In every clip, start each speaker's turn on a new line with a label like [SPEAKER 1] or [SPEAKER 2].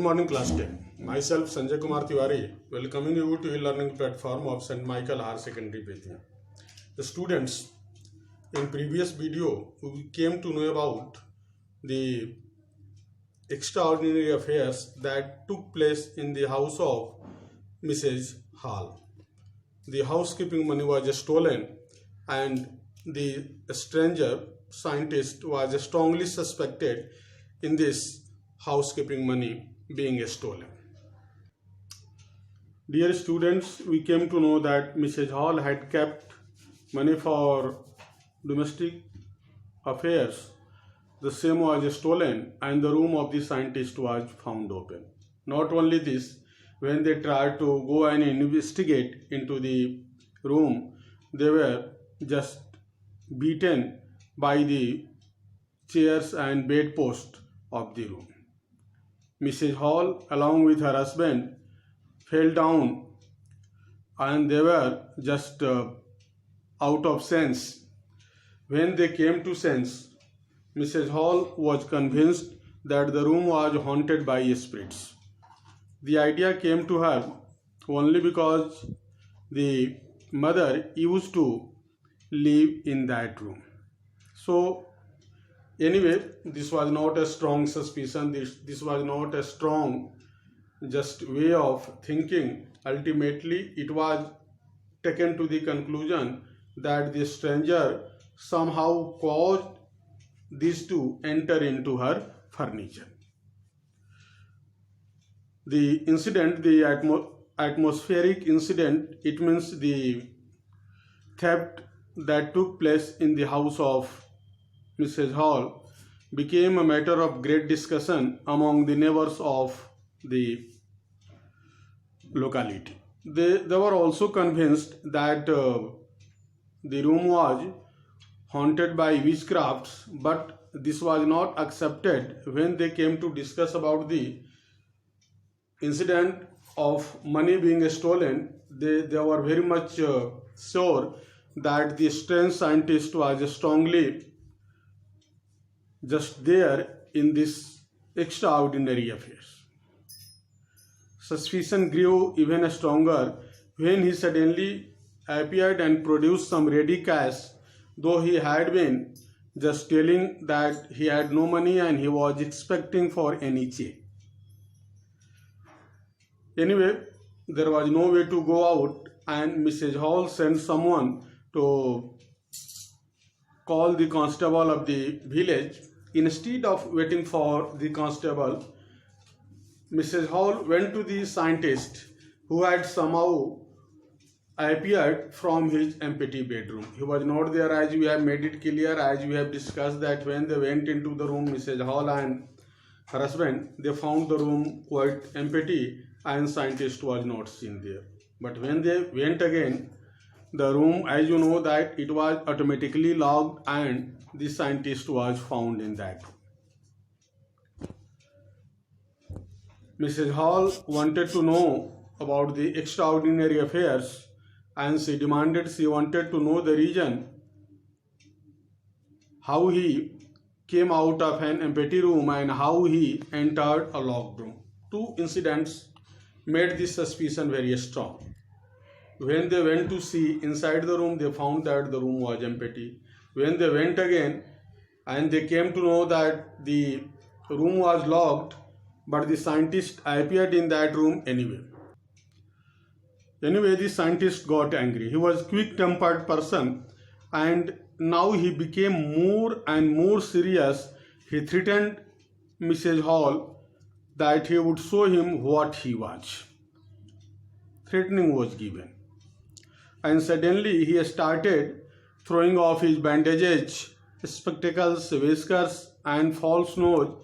[SPEAKER 1] morning class 10. Myself Sanjay Kumar Tiwari welcoming you to e-learning platform of St. Michael Higher Secondary Bethian. The students, in previous video we came to know about the extraordinary affairs that took place in the house of Mrs. Hall. The housekeeping money was stolen and the stranger scientist was strongly suspected in this housekeeping money being stolen. Dear students, we came to know that Mrs. Hall had kept money for domestic affairs. The same was stolen and the room of the scientist was found open. Not only this, when they tried to go and investigate into the room, they were just beaten by the chairs and bedpost of the room. Mrs. Hall, along with her husband, fell down and they were just out of sense. When they came to sense, Mrs. Hall was convinced that the room was haunted by spirits. The idea came to her only because the mother used to live in that room. So anyway, this was not a strong suspicion, this was not a strong just way of thinking. Ultimately, it was taken to the conclusion that the stranger somehow caused these to enter into her furniture. The incident, the atmospheric incident, it means the theft that took place in the house of Mrs. Hall became a matter of great discussion among the neighbors of the locality. They were also convinced that the room was haunted by witchcrafts, but this was not accepted. When they came to discuss about the incident of money being stolen, they were very much sure that the strange scientist was strongly just there in this extraordinary affairs. Suspicion grew even stronger when he suddenly appeared and produced some ready cash, though he had been just telling that he had no money and he was expecting for any check. Anyway, there was no way to go out and Mrs. Hall sent someone to call the constable of the village. Instead of waiting for the constable, Mrs. Hall went to the scientist who had somehow appeared from his empty bedroom. He was not there, as we have made it clear, as we have discussed that when they went into the room, Mrs. Hall and her husband, they found the room quite empty and scientist was not seen there. But when they went again, the room, as you know, that it was automatically locked and the scientist was found in that room. Mrs. Hall wanted to know about the extraordinary affairs and she wanted to know the reason how he came out of an empty room and how he entered a locked room. Two incidents made this suspicion very strong. When they went to see inside the room, they found that the room was empty. When they went again and they came to know that the room was locked, but the scientist appeared in that room anyway. Anyway, the scientist got angry. He was a quick-tempered person and now he became more and more serious. He threatened Mrs. Hall that he would show him what he was. Threatening was given. And suddenly he started throwing off his bandages, spectacles, whiskers and false nose.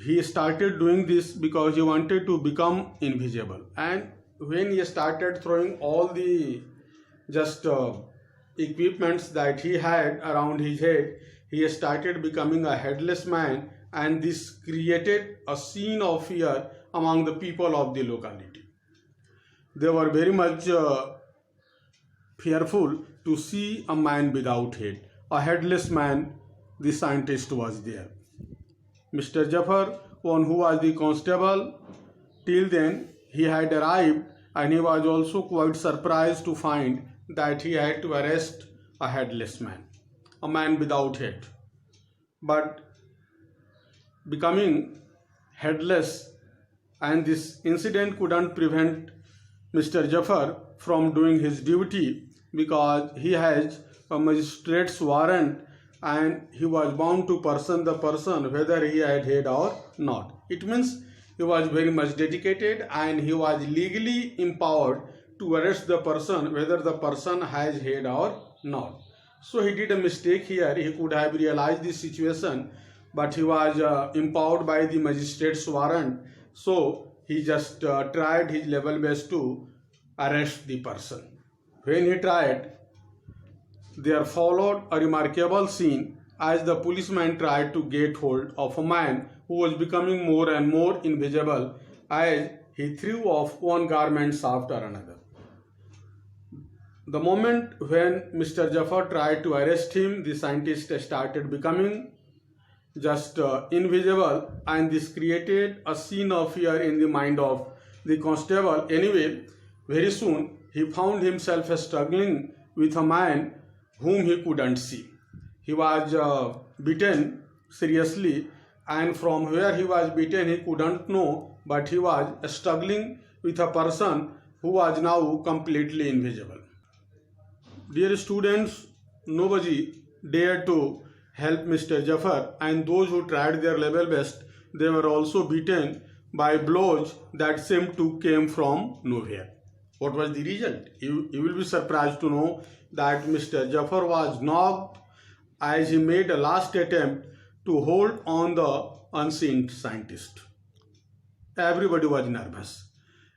[SPEAKER 1] He started doing this because he wanted to become invisible. And when he started throwing all the equipments that he had around his head, he started becoming a headless man, and this created a scene of fear among the people of the locality. They were very much fearful to see a man without head, a headless man. The scientist was there. Mr. Jaffer one who was the constable. Till then, he had arrived, and he was also quite surprised to find that he had to arrest a headless man, a man without head. But becoming headless, and this incident couldn't prevent Mr. Jafar from doing his duty, because he has a magistrate's warrant and he was bound to person the person whether he had head or not. It means he was very much dedicated and he was legally empowered to arrest the person whether the person has head or not. So he did a mistake here. He could have realized the situation, but he was empowered by the magistrate's warrant. So he just tried his level best to arrest the person. When he tried, there followed a remarkable scene as the policeman tried to get hold of a man who was becoming more and more invisible as he threw off one garment after another. The moment when Mr. Jafar tried to arrest him, the scientist started becoming just invisible, and this created a scene of fear in the mind of the constable. Anyway, very soon he found himself struggling with a man whom he couldn't see. He was beaten seriously, and from where he was beaten he couldn't know, but he was struggling with a person who was now completely invisible. Dear students, nobody dared to help Mr. Jafar, and those who tried their level best, they were also beaten by blows that seemed to came from nowhere. What was the result? You will be surprised to know that Mr. Jafar was knocked as he made a last attempt to hold on the unseen scientist. Everybody was nervous.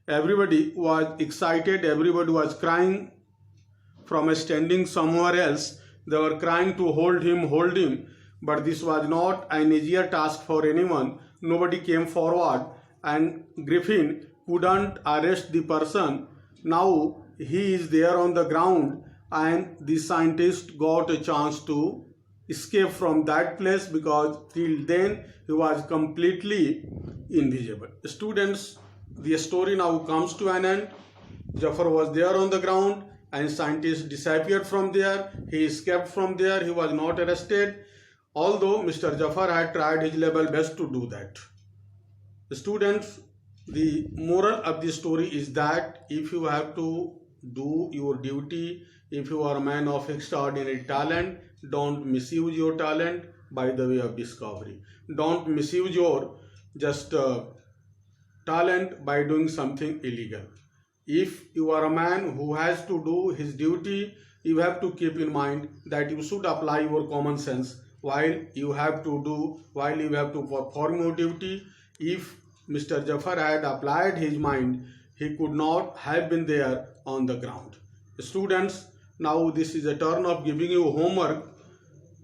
[SPEAKER 1] Everybody was excited. Everybody was crying from standing somewhere else. They were crying to hold him, but this was not an easier task for anyone. Nobody came forward, and Griffin couldn't arrest the person. Now he is there on the ground, and the scientist got a chance to escape from that place, because till then he was completely invisible. Students, the story now comes to an end. Jafar was there on the ground, and scientist disappeared from there. He escaped from there. He was not arrested, although Mr. Jafar had tried his level best to do that. Students, the moral of the story is that if you have to do your duty, if you are a man of extraordinary talent, don't misuse your talent by the way of discovery. Don't misuse your talent by doing something illegal. If you are a man who has to do his duty, you have to keep in mind that you should apply your common sense while you have to perform your duty. If Mr. Jafar had applied his mind, he could not have been there on the ground. Students, now this is a turn of giving you homework.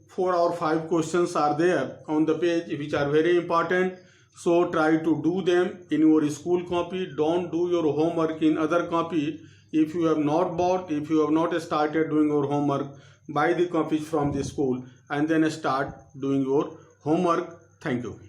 [SPEAKER 1] 4 or 5 questions are there on the page which are very important. So try to do them in your school copy. Don't do your homework in other copy. If you have not bought, if you have not started doing your homework, buy the copies from the school and then start doing your homework. Thank you.